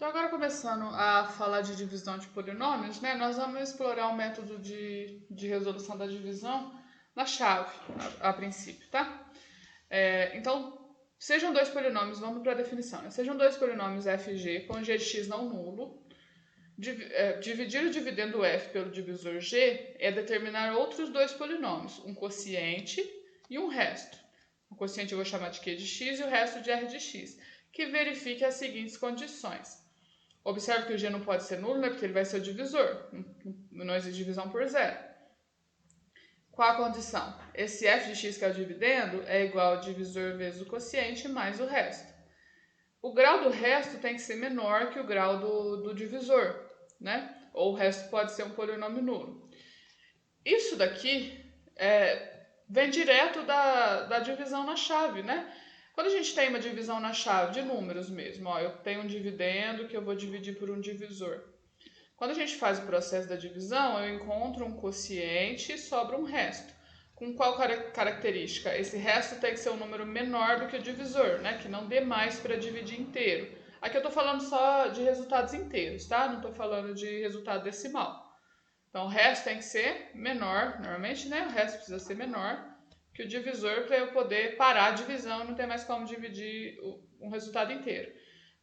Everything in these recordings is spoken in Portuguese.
Então, agora começando a falar de divisão de polinômios, né, nós vamos explorar o método de resolução da divisão na chave, a princípio, tá? Então, sejam dois polinômios, vamos para a definição, né? Sejam dois polinômios f e g com g de x não nulo, dividir o dividendo f pelo divisor g é determinar outros dois polinômios, um quociente e um resto. O quociente eu vou chamar de q de x e o resto de r de x, que verifique as seguintes condições. Observe que o g não pode ser nulo, né, porque ele vai ser o divisor. Não existe divisão por zero. Qual a condição? Esse f de x, que é o dividendo, é igual ao divisor vezes o quociente mais o resto. O grau do resto tem que ser menor que o grau do divisor, né? Ou o resto pode ser um polinômio nulo. Isso daqui vem direto da divisão na chave, né? Quando a gente tem uma divisão na chave de números mesmo, ó, eu tenho um dividendo que eu vou dividir por um divisor. Quando a gente faz o processo da divisão, eu encontro um quociente e sobra um resto. Com qual característica? Esse resto tem que ser um número menor do que o divisor, né? Que não dê mais para dividir inteiro. Aqui eu estou falando só de resultados inteiros, tá? Não estou falando de resultado decimal. Então, o resto tem que ser menor, normalmente, né? O resto precisa ser menor que o divisor para eu poder parar a divisão e não ter mais como dividir um resultado inteiro.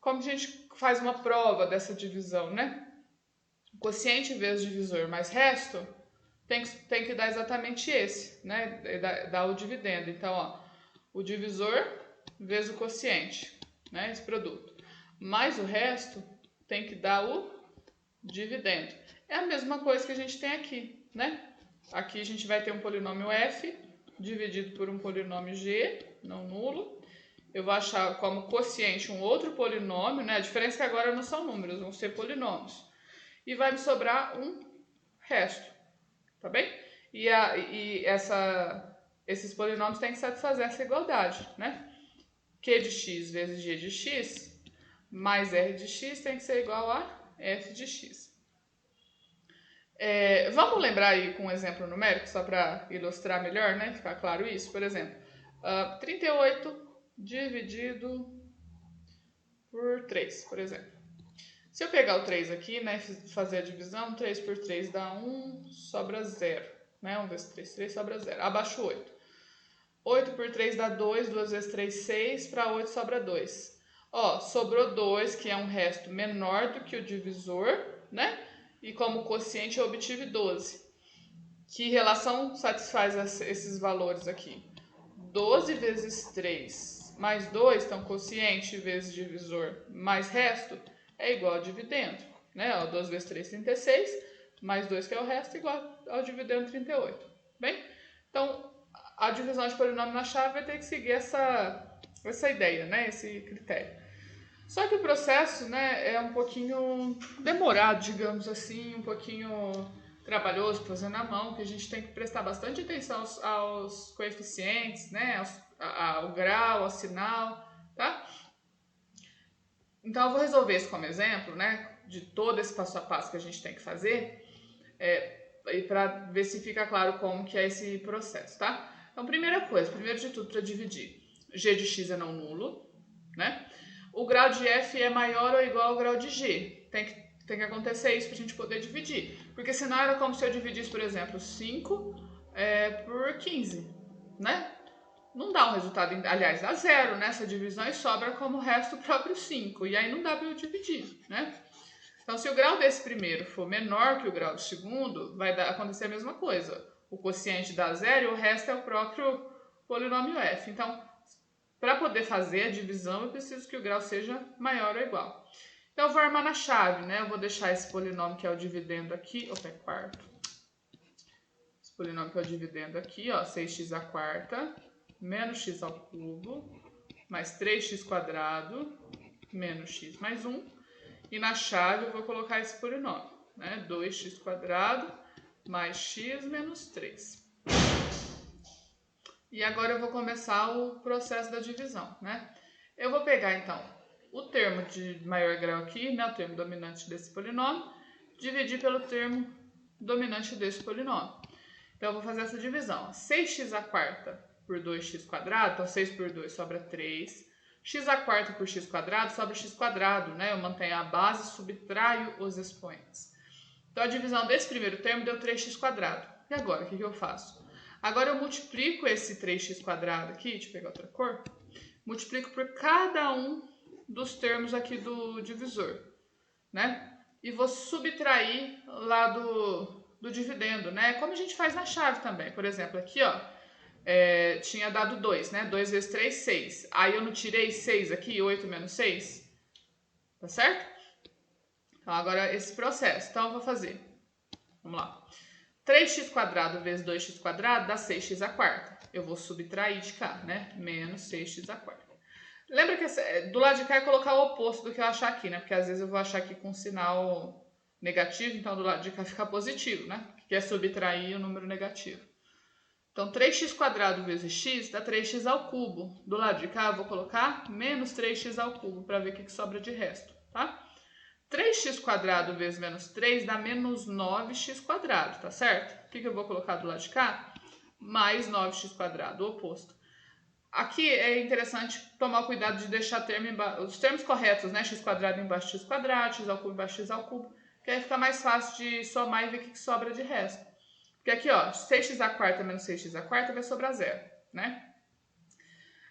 Como a gente faz uma prova dessa divisão, né? Quociente vezes divisor mais resto tem que dar exatamente esse, né? Dar o dividendo. Então, ó, o divisor vezes o quociente, né? Esse produto. Mais o resto tem que dar o dividendo. É a mesma coisa que a gente tem aqui, né? Aqui a gente vai ter um polinômio f dividido por um polinômio g, não nulo. Eu vou achar como quociente um outro polinômio, né? A diferença é que agora não são números, vão ser polinômios. E vai me sobrar um resto, tá bem? Esses polinômios têm que satisfazer essa igualdade, né? Q de x vezes g de x mais r de x tem que ser igual a f de x. Vamos lembrar aí com um exemplo numérico, só para ilustrar melhor, né? Ficar claro isso. Por exemplo, 38 dividido por 3, por exemplo. Se eu pegar o 3 aqui, né, fazer a divisão, 3 por 3 dá 1, sobra 0. Né? 1 vezes 3, 3 sobra 0. Abaixo 8. 8 por 3 dá 2, 2 vezes 3, 6, para 8 sobra 2. Ó, sobrou 2, que é um resto menor do que o divisor, né? E como quociente eu obtive 12. Que relação satisfaz esses valores aqui? 12 vezes 3 mais 2, então quociente vezes divisor mais resto, é igual ao dividendo. Né? Ó, 12 vezes 3, 36, mais 2 que é o resto, igual ao dividendo 38. Bem? Então, a divisão de polinômio na chave vai ter que seguir essa ideia, né? Esse critério. Só que o processo, né, é um pouquinho demorado, digamos assim, um pouquinho trabalhoso, fazendo na mão, que a gente tem que prestar bastante atenção aos coeficientes, né, ao grau, ao sinal, tá? Então eu vou resolver isso como exemplo, né, de todo esse passo a passo que a gente tem que fazer, e para ver se fica claro como que é esse processo, tá? Então, primeira coisa, primeiro de tudo, para dividir, g de x é não nulo, né? O grau de f é maior ou igual ao grau de g. Tem que acontecer isso para a gente poder dividir. Porque senão era como se eu dividisse, por exemplo, 5 por 15, né? Não dá um resultado, aliás, dá 0 nessa divisão e sobra como resto o próprio 5. E aí não dá para eu dividir, né? Então, se o grau desse primeiro for menor que o grau do segundo, vai acontecer a mesma coisa. O quociente dá 0 e o resto é o próprio polinômio f. Então, para poder fazer a divisão, eu preciso que o grau seja maior ou igual. Então, eu vou armar na chave, né? Eu vou deixar esse polinômio que é o dividendo aqui, opa, é quarto. Esse polinômio que é o dividendo aqui, ó, 6x à quarta, menos x ao cubo, mais 3x quadrado, menos x mais 1. E na chave eu vou colocar esse polinômio, né? 2x quadrado mais x menos 3. E agora eu vou começar o processo da divisão, né? Eu vou pegar, então, o termo de maior grau aqui, né? O termo dominante desse polinômio, dividir pelo termo dominante desse polinômio. Então, eu vou fazer essa divisão. 6x à quarta por 2x quadrado, então 6 por 2 sobra 3. x à quarta por x quadrado sobra x quadrado, né? Eu mantenho a base, subtraio os expoentes. Então, a divisão desse primeiro termo deu 3x quadrado. E agora, o que eu faço? Agora, eu multiplico esse 3x quadrado aqui, deixa eu pegar outra cor, multiplico por cada um dos termos aqui do divisor, né? E vou subtrair lá do dividendo, né? Como a gente faz na chave também. Por exemplo, aqui, ó, tinha dado 2, né? 2 vezes 3, 6. Aí eu não tirei 6 aqui, 8 menos 6, tá certo? Então, agora esse processo. Então, eu vou fazer. Vamos lá. 3x quadrado vezes 2x quadrado dá 6x à quarta. Eu vou subtrair de cá, né? Menos 6x à quarta. Lembra que do lado de cá é colocar o oposto do que eu achar aqui, né? Porque às vezes eu vou achar aqui com sinal negativo, então do lado de cá fica positivo, né? Que é subtrair o número negativo. Então, 3x quadrado vezes x dá 3x ao cubo. Do lado de cá eu vou colocar menos 3x ao cubo para ver o que sobra de resto, tá? 3x quadrado vezes menos 3 dá menos 9x quadrado, tá certo? O que eu vou colocar do lado de cá? Mais 9x quadrado, o oposto. Aqui é interessante tomar cuidado de deixar os termos corretos, né? X quadrado embaixo de x quadrado, x ao cubo embaixo de x ao cubo, que aí fica mais fácil de somar e ver o que sobra de resto. Porque aqui, ó, 6x à quarta menos 6x à quarta vai sobrar zero, né?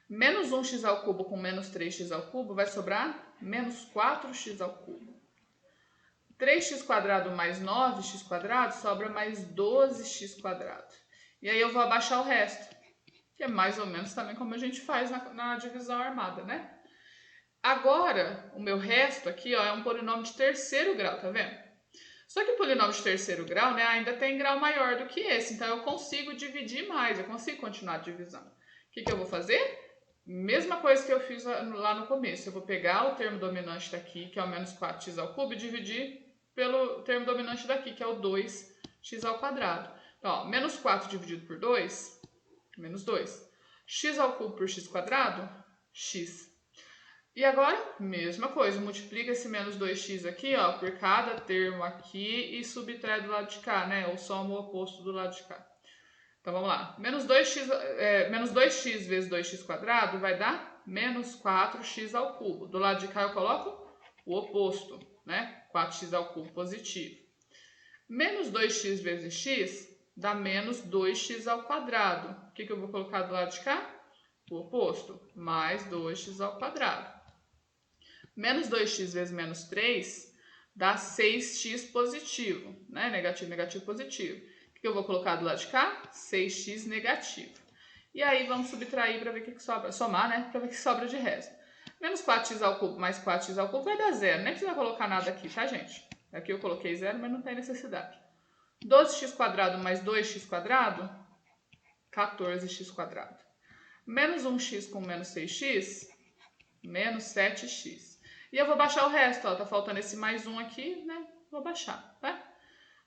Menos 1x ao cubo com menos 3x ao cubo vai sobrar menos 4x ao cubo. 3x quadrado mais 9x quadrado sobra mais 12x quadrado. E aí eu vou abaixar o resto, que é mais ou menos também como a gente faz na divisão armada, né? Agora, o meu resto aqui, ó, é um polinômio de terceiro grau, tá vendo? Só que o polinômio de terceiro grau, né, ainda tem grau maior do que esse, então eu consigo dividir mais, eu consigo continuar a divisão. O que eu vou fazer? Mesma coisa que eu fiz lá no começo, eu vou pegar o termo dominante daqui, que é o menos 4x ao cubo, e dividir pelo termo dominante daqui, que é o 2x ao quadrado. Então, ó, menos 4 dividido por 2, menos 2. X ao cubo por x quadrado, x. E agora, mesma coisa, multiplica esse menos 2x aqui, ó, por cada termo aqui e subtrai do lado de cá, né? Ou soma o oposto do lado de cá. Então, vamos lá. Menos 2x vezes 2x quadrado vai dar menos 4x ao cubo. Do lado de cá eu coloco o oposto, né? 4x ao cubo positivo. Menos 2x vezes x dá menos 2x ao quadrado. O que eu vou colocar do lado de cá? O oposto, mais 2x ao quadrado. Menos 2x vezes menos 3 dá 6x positivo, né? Negativo, negativo, positivo. O que eu vou colocar do lado de cá? 6x negativo. E aí vamos subtrair para ver o que sobra, somar, né? Para ver o que sobra de resto. Menos 4x ao cubo mais 4x ao cubo vai dar zero. Nem precisa colocar nada aqui, tá, gente? Aqui eu coloquei zero, mas não tem necessidade. 12x quadrado mais 2x quadrado, 14x quadrado. Menos 1x com menos 6x, menos 7x. E eu vou baixar o resto, ó, tá faltando esse mais 1 aqui, né? Vou baixar, tá?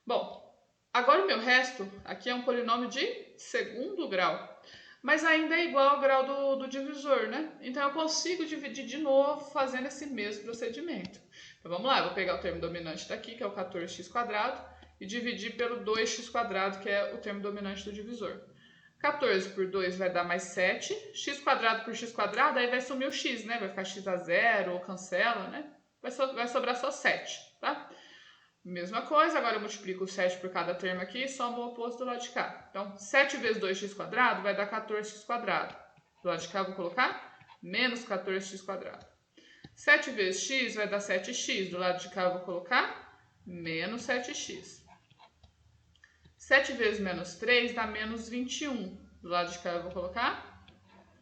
Bom, agora o meu resto aqui é um polinômio de segundo grau, mas ainda é igual ao grau do divisor, né? Então eu consigo dividir de novo fazendo esse mesmo procedimento. Então vamos lá, eu vou pegar o termo dominante daqui, que é o 14x quadrado, e dividir pelo 2x quadrado, que é o termo dominante do divisor. 14 por 2 vai dar mais 7, x quadrado por x quadrado, aí vai sumir o x, né? Vai ficar x a zero ou cancela, né? Vai sobrar só 7, tá? Mesma coisa, agora eu multiplico o 7 por cada termo aqui e somo o oposto do lado de cá. Então, 7 vezes 2x quadrado vai dar 14x quadrado. Do lado de cá eu vou colocar menos 14x quadrado. 7 vezes x vai dar 7x. Do lado de cá eu vou colocar menos 7x. 7 vezes menos 3 dá menos 21. Do lado de cá eu vou colocar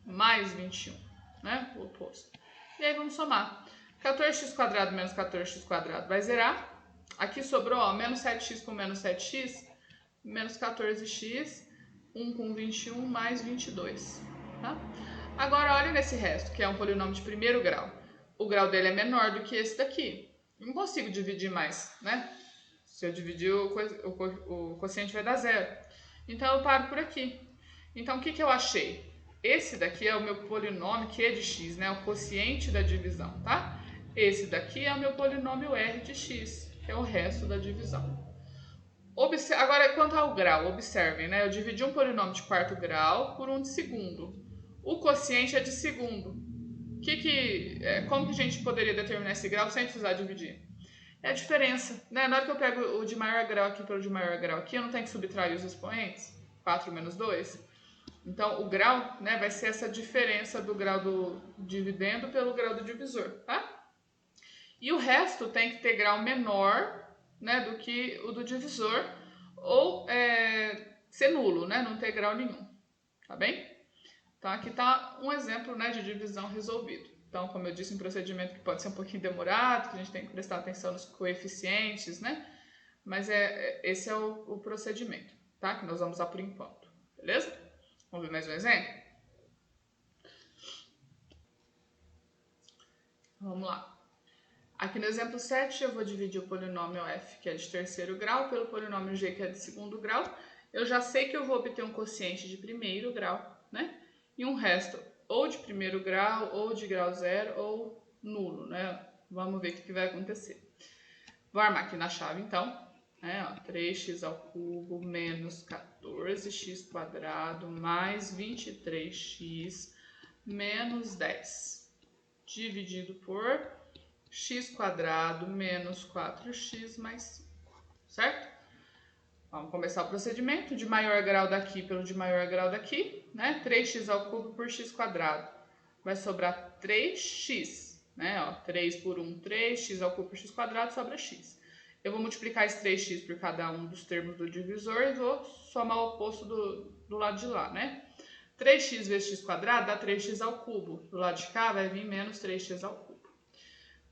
mais 21, né? O oposto. E aí vamos somar. 14x quadrado menos 14x quadrado vai zerar. Aqui sobrou, ó, menos 7x com menos 7x, menos 14x, 1 com 21, mais 22, tá? Agora, olha nesse resto, que é um polinômio de primeiro grau. O grau dele é menor do que esse daqui. Não consigo dividir mais, né? Se eu dividir, o quociente vai dar zero. Então, eu paro por aqui. Então, o que eu achei? Esse daqui é o meu polinômio Q de x, né? O quociente da divisão, tá? Esse daqui é o meu polinômio R de x, que é o resto da divisão. Agora, quanto ao grau, observem, né? Eu dividi um polinômio de quarto grau por um de segundo. O quociente é de segundo. Como que a gente poderia determinar esse grau sem precisar dividir? É a diferença, né? Na hora que eu pego o de maior grau aqui pelo de maior grau aqui, eu não tenho que subtrair os expoentes, 4 menos 2. Então, o grau, né, vai ser essa diferença do grau do dividendo pelo grau do divisor, tá? E o resto tem que ter grau menor, né, do que o do divisor, ou ser nulo, né, não ter grau nenhum, tá bem? Então, aqui está um exemplo, né, de divisão resolvido. Então, como eu disse, um procedimento que pode ser um pouquinho demorado, que a gente tem que prestar atenção nos coeficientes, né? Mas esse é o procedimento, tá? Que nós vamos usar por enquanto, beleza? Vamos ver mais um exemplo? Vamos lá. Aqui no exemplo 7, eu vou dividir o polinômio f, que é de terceiro grau, pelo polinômio g, que é de segundo grau. Eu já sei que eu vou obter um quociente de primeiro grau, né? E um resto ou de primeiro grau, ou de grau zero, ou nulo, né? Vamos ver o que vai acontecer. Vou armar aqui na chave, então. 3x ao cubo menos 14x quadrado mais 23x menos 10. Dividido por x quadrado menos 4x mais 5, certo? Vamos começar o procedimento. De maior grau daqui pelo de maior grau daqui, né? 3x ao cubo por x quadrado. Vai sobrar 3x, né? Ó, 3 por 1, 3, x ao cubo por x quadrado, sobra x. Eu vou multiplicar esse 3x por cada um dos termos do divisor e vou somar o oposto do lado de lá, né? 3x vezes x quadrado dá 3x ao cubo. Do lado de cá vai vir menos 3x ao cubo.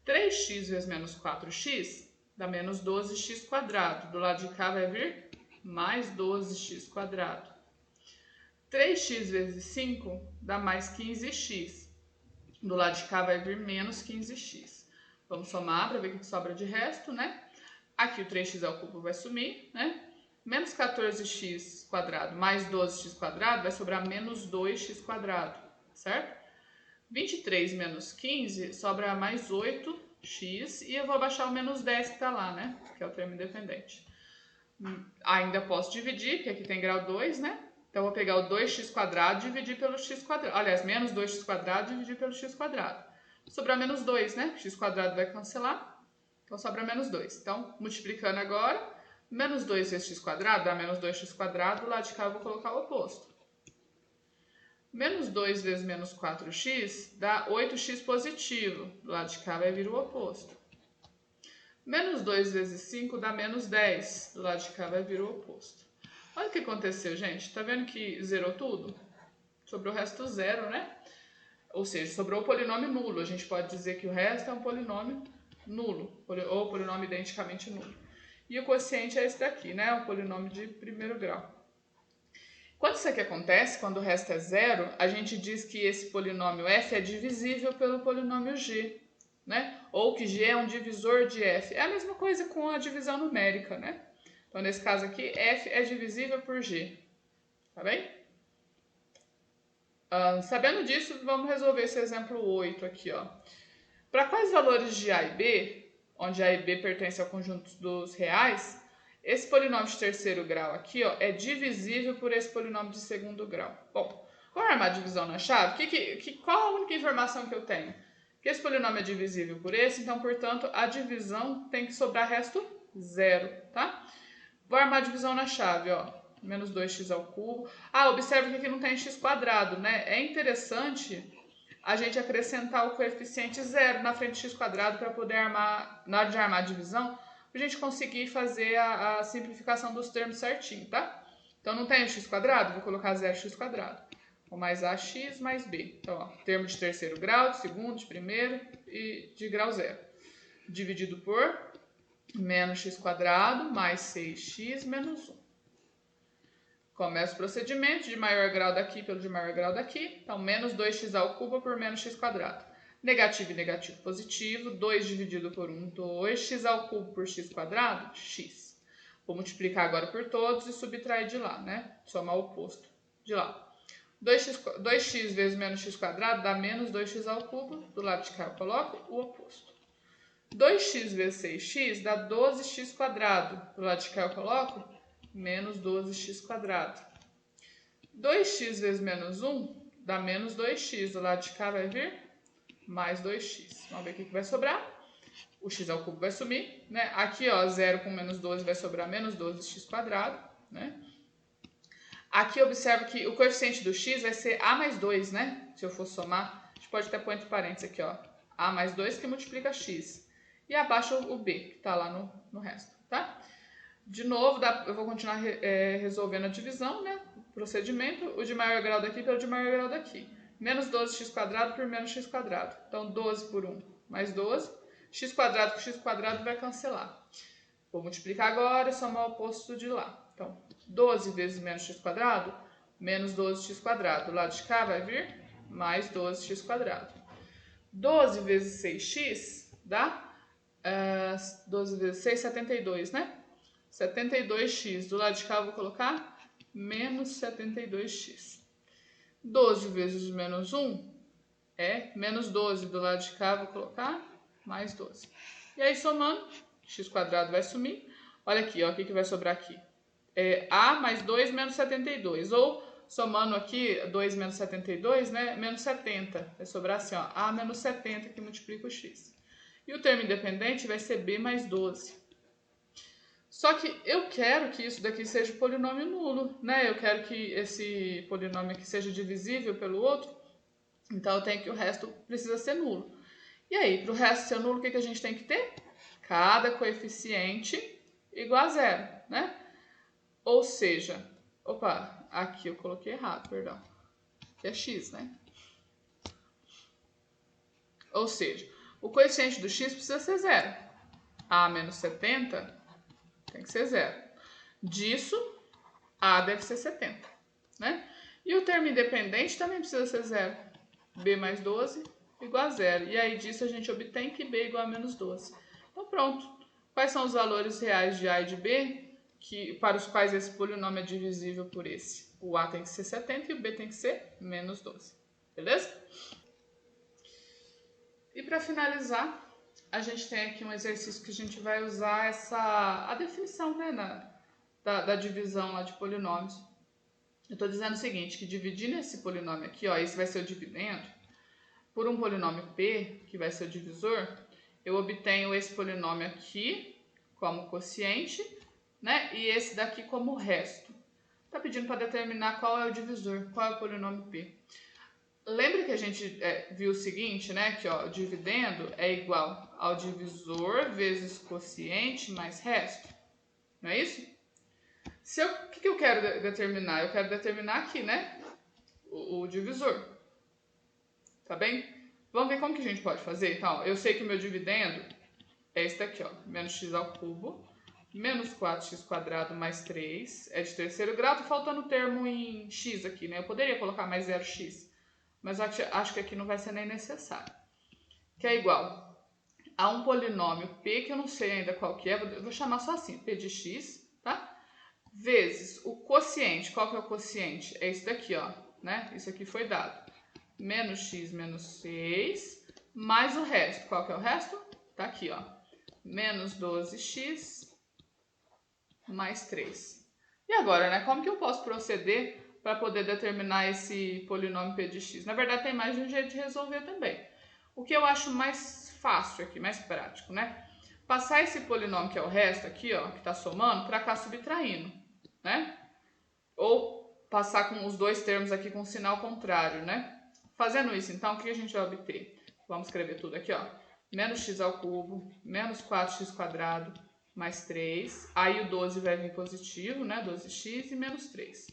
3x vezes menos 4x dá menos 12x quadrado. Do lado de cá vai vir mais 12x quadrado. 3x vezes 5 dá mais 15x. Do lado de cá vai vir menos 15x. Vamos somar para ver o que sobra de resto, né? Aqui o 3x ao cubo vai sumir, né? Menos 14x quadrado mais 12x quadrado vai sobrar menos 2x quadrado, certo? 23 menos 15 sobra mais 8x e eu vou abaixar o menos 10 que está lá, né? Que é o termo independente. Ainda posso dividir, porque aqui tem grau 2, né? Então, eu vou pegar o 2x quadrado e dividir pelo x quadrado. Aliás, menos 2x quadrado e dividir pelo x quadrado. Sobrar menos 2, né? X quadrado vai cancelar. Então, sobra menos 2. Então, multiplicando agora, menos 2 vezes x quadrado dá menos 2x quadrado. Do lado de cá eu vou colocar o oposto. Menos 2 vezes menos 4x dá 8x positivo. Do lado de cá vai vir o oposto. Menos 2 vezes 5 dá menos 10. Do lado de cá vai vir o oposto. Olha o que aconteceu, gente. Tá vendo que zerou tudo? Sobrou o resto zero, né? Ou seja, sobrou o polinômio nulo. A gente pode dizer que o resto é um polinômio nulo, ou polinômio identicamente nulo. E o quociente é esse daqui, né? Um polinômio de primeiro grau. Quando isso aqui acontece, quando o resto é zero, a gente diz que esse polinômio f é divisível pelo polinômio g, né? Ou que g é um divisor de f. É a mesma coisa com a divisão numérica, né? Então, nesse caso aqui, f é divisível por g, tá bem? Sabendo disso, vamos resolver esse exemplo 8 aqui, ó. Para quais valores de a e b, onde a e b pertence ao conjunto dos reais, esse polinômio de terceiro grau aqui, ó, é divisível por esse polinômio de segundo grau. Bom, vou armar a divisão na chave. Qual a única informação que eu tenho? Que esse polinômio é divisível por esse, então, portanto, a divisão tem que sobrar resto zero, tá? Vou armar a divisão na chave, ó. Menos 2x ao cubo. Observe que aqui não tem x quadrado, né? É interessante a gente acrescentar o coeficiente zero na frente de x quadrado para poder armar, na hora de armar a divisão, a gente conseguir fazer a simplificação dos termos certinho, tá? Então, não tem o x quadrado? Vou colocar 0x quadrado. Ou mais ax mais b. Então, ó, termo de terceiro grau, de segundo, de primeiro e de grau zero. Dividido por menos x quadrado mais 6x menos 1. Começa o procedimento de maior grau daqui pelo de maior grau daqui. Então, menos 2x ao cubo por menos x quadrado. Negativo e negativo positivo. 2 dividido por 1, 2. X ao cubo por x quadrado, x. Vou multiplicar agora por todos e subtrair de lá, né? Somar o oposto de lá. 2x vezes menos x quadrado dá menos 2x ao cubo. Do lado de cá eu coloco o oposto. 2x vezes 6x dá 12x quadrado. Do lado de cá eu coloco menos 12x quadrado. 2x vezes menos 1 dá menos 2x. Do lado de cá vai vir mais 2x. Vamos ver o que vai sobrar. O x ao cubo vai sumir, né? Aqui, ó, 0 com menos 12 vai sobrar menos 12x², né? Aqui, observa que o coeficiente do x vai ser a mais 2, né? Se eu for somar, a gente pode até pôr entre parênteses aqui, ó. A mais 2 que multiplica x. E abaixo o b, que tá lá no resto, tá? De novo, eu vou continuar resolvendo a divisão, né? O procedimento, o de maior grau daqui pelo de maior grau daqui. Menos 12x² por menos x². Então, 12 por 1 mais 12. X² com x² vai cancelar. Vou multiplicar agora e somar o oposto de lá. Então, 12 vezes menos x², menos 12x². Do lado de cá vai vir mais 12x². 12 vezes 6x dá 12 vezes 6, 72, né? 72x. Do lado de cá eu vou colocar menos 72x. 12 vezes menos 1 é menos 12. Do lado de cá eu vou colocar mais 12. E aí, somando, x² vai sumir. Olha aqui, ó, o que vai sobrar aqui? A mais 2 menos 72. Ou, somando aqui, 2 menos 72, né? Menos 70. Vai sobrar assim, ó, A menos 70 que multiplica o x. E o termo independente vai ser B mais 12. Só que eu quero que isso daqui seja polinômio nulo, né? Eu quero que esse polinômio aqui seja divisível pelo outro. Então, eu tenho que o resto precisa ser nulo. E aí, para o resto ser nulo, o que a gente tem que ter? Cada coeficiente igual a zero, né? Ou seja, opa, aqui eu coloquei errado, perdão. Aqui é x, né? Ou seja, o coeficiente do x precisa ser zero. A menos 70 tem que ser zero. Disso, A deve ser 70, né? E o termo independente também precisa ser zero. B mais 12 igual a zero. E aí disso a gente obtém que B igual a menos 12. Então pronto. Quais são os valores reais de A e de B para os quais esse polinômio é divisível por esse? O A tem que ser 70 e o B tem que ser menos 12. Beleza? E para finalizar, a gente tem aqui um exercício que a gente vai usar a definição, né, da divisão lá de polinômios. Eu estou dizendo o seguinte, que dividindo esse polinômio aqui, ó, esse vai ser o dividendo, por um polinômio P, que vai ser o divisor, eu obtenho esse polinômio aqui como quociente, né, e esse daqui como resto. Está pedindo para determinar qual é o divisor, qual é o polinômio P. Lembra que a gente viu o seguinte, né, que ó, dividendo é igual ao divisor vezes quociente mais resto, não é isso? O que eu quero determinar? Eu quero determinar aqui, né, o divisor, tá bem? Vamos ver como que a gente pode fazer? Então, eu sei que o meu dividendo é esse daqui, ó, menos x ao cubo, menos 4x² mais 3, é de terceiro grau, tá faltando o termo em x aqui, né? Eu poderia colocar mais 0x, mas acho que aqui não vai ser nem necessário. Que é igual a um polinômio P, que eu não sei ainda qual que é, vou chamar só assim, P de x, tá? Vezes o quociente, qual que é o quociente? É isso daqui, ó, né? Isso aqui foi dado. Menos x menos 6, mais o resto. Qual que é o resto? Tá aqui, ó. Menos 12x mais 3. E agora, né? Como que eu posso proceder para poder determinar esse polinômio P de x? Na verdade, tem mais de um jeito de resolver também. O que eu acho mais fácil aqui, mais prático, né? Passar esse polinômio que é o resto aqui, ó, que tá somando, para cá subtraindo, né? Ou passar com os dois termos aqui com sinal contrário, né? Fazendo isso, então, o que a gente vai obter? Vamos escrever tudo aqui, ó. Menos x ao cubo, menos 4x² mais 3. Aí o 12 vai vir positivo, né? 12x e menos 3.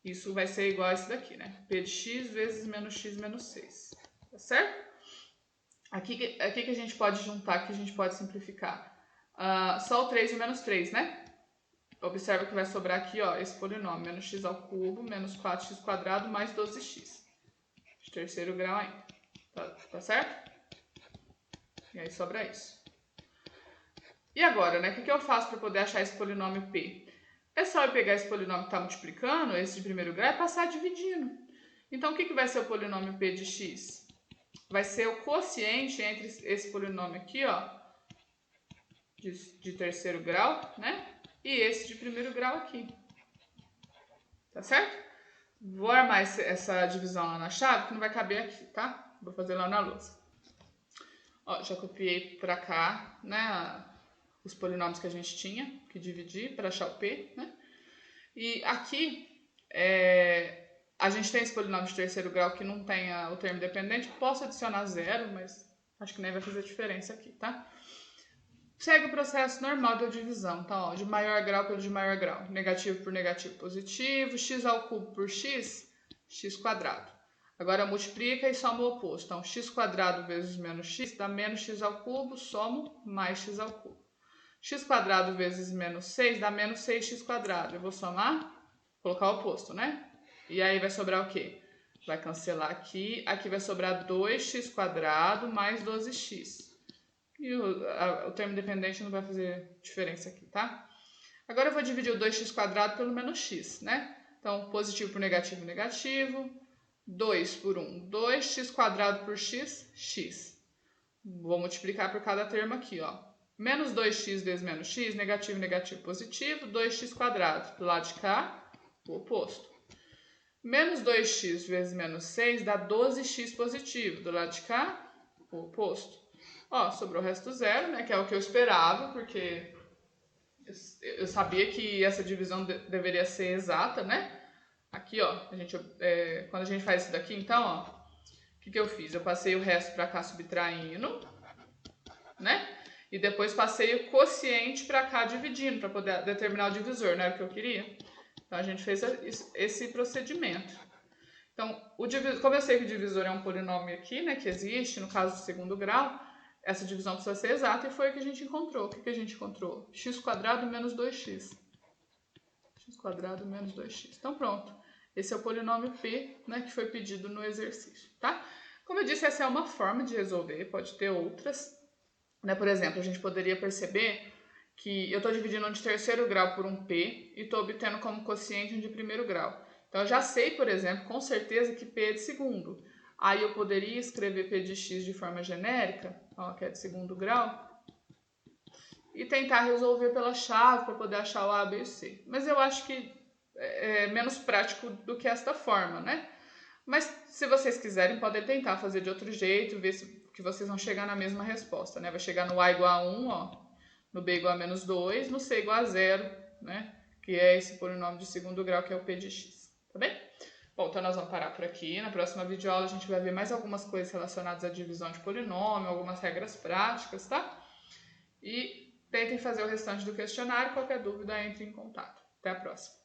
Isso vai ser igual a isso daqui, né? P de x vezes menos x menos 6. Tá certo? Aqui que a gente pode juntar, que a gente pode simplificar. Só o 3 e o menos 3, né? Observa que vai sobrar aqui, ó, esse polinômio. Menos x ao cubo, menos 4x² mais 12x. De terceiro grau ainda. Tá certo? E aí sobra isso. E agora, né? O que eu faço para poder achar esse polinômio P? É só eu pegar esse polinômio que está multiplicando, esse de primeiro grau, e passar dividindo. Então, o que vai ser o polinômio P de x? Vai ser o quociente entre esse polinômio aqui, ó, de terceiro grau, né? E esse de primeiro grau aqui. Tá certo? Vou armar essa divisão lá na chave, que não vai caber aqui, tá? Vou fazer lá na lousa. Ó, já copiei para cá, né, os polinômios que a gente tinha que dividir para achar o P, né? E aqui, a gente tem esse polinômio de terceiro grau que não tem o termo dependente. Posso adicionar zero, mas acho que nem vai fazer diferença aqui, tá? Segue o processo normal da divisão, tá? Ó, de maior grau pelo de maior grau. Negativo por negativo positivo, x ao cubo por x, x quadrado. Agora multiplica e soma o oposto. Então, x quadrado vezes menos x dá menos x ao cubo, somo mais x ao cubo. X quadrado vezes menos 6 dá menos 6x quadrado. Eu vou somar, colocar o oposto, né? E aí vai sobrar o quê? Vai cancelar aqui. Aqui vai sobrar 2x quadrado mais 12x. E o termo dependente não vai fazer diferença aqui, tá? Agora eu vou dividir o 2x quadrado pelo menos x, né? Então, positivo por negativo, negativo. 2 por 1, 2. X quadrado por x, x. Vou multiplicar por cada termo aqui, ó. Menos 2x vezes menos x, negativo, negativo, positivo, 2x quadrado. Do lado de cá, o oposto. Menos 2x vezes menos 6 dá 12x positivo. Do lado de cá, o oposto. Ó, sobrou o resto zero, né? Que é o que eu esperava, porque eu sabia que essa divisão deveria ser exata, né? Aqui, ó, quando a gente faz isso daqui, então, ó, o que eu fiz? Eu passei o resto para cá subtraindo, né? E depois passei o quociente para cá dividindo, para poder determinar o divisor, não era o que eu queria? Então, a gente fez esse procedimento. Então, como eu sei que o divisor é um polinômio aqui, né, que existe, no caso do segundo grau, essa divisão precisa ser exata e foi o que a gente encontrou. O que a gente encontrou? X quadrado menos 2x. X quadrado menos 2x. Então, pronto. Esse é o polinômio P, né, que foi pedido no exercício, tá? Como eu disse, essa é uma forma de resolver, pode ter outras. Né? Por exemplo, a gente poderia perceber que eu estou dividindo um de terceiro grau por um P e estou obtendo como quociente um de primeiro grau. Então, eu já sei, por exemplo, com certeza que P é de segundo. Aí eu poderia escrever P de x de forma genérica, ó, que é de segundo grau, e tentar resolver pela chave para poder achar o A, B e C. Mas eu acho que é menos prático do que esta forma, né? Mas se vocês quiserem, podem tentar fazer de outro jeito, ver que vocês vão chegar na mesma resposta, né? Vai chegar no A igual a 1, ó, no B igual a menos 2, no C igual a 0, né? Que é esse polinômio de segundo grau, que é o P de x, tá bem? Bom, então nós vamos parar por aqui. Na próxima videoaula a gente vai ver mais algumas coisas relacionadas à divisão de polinômio, algumas regras práticas, tá? E tentem fazer o restante do questionário. Qualquer dúvida, entre em contato. Até a próxima.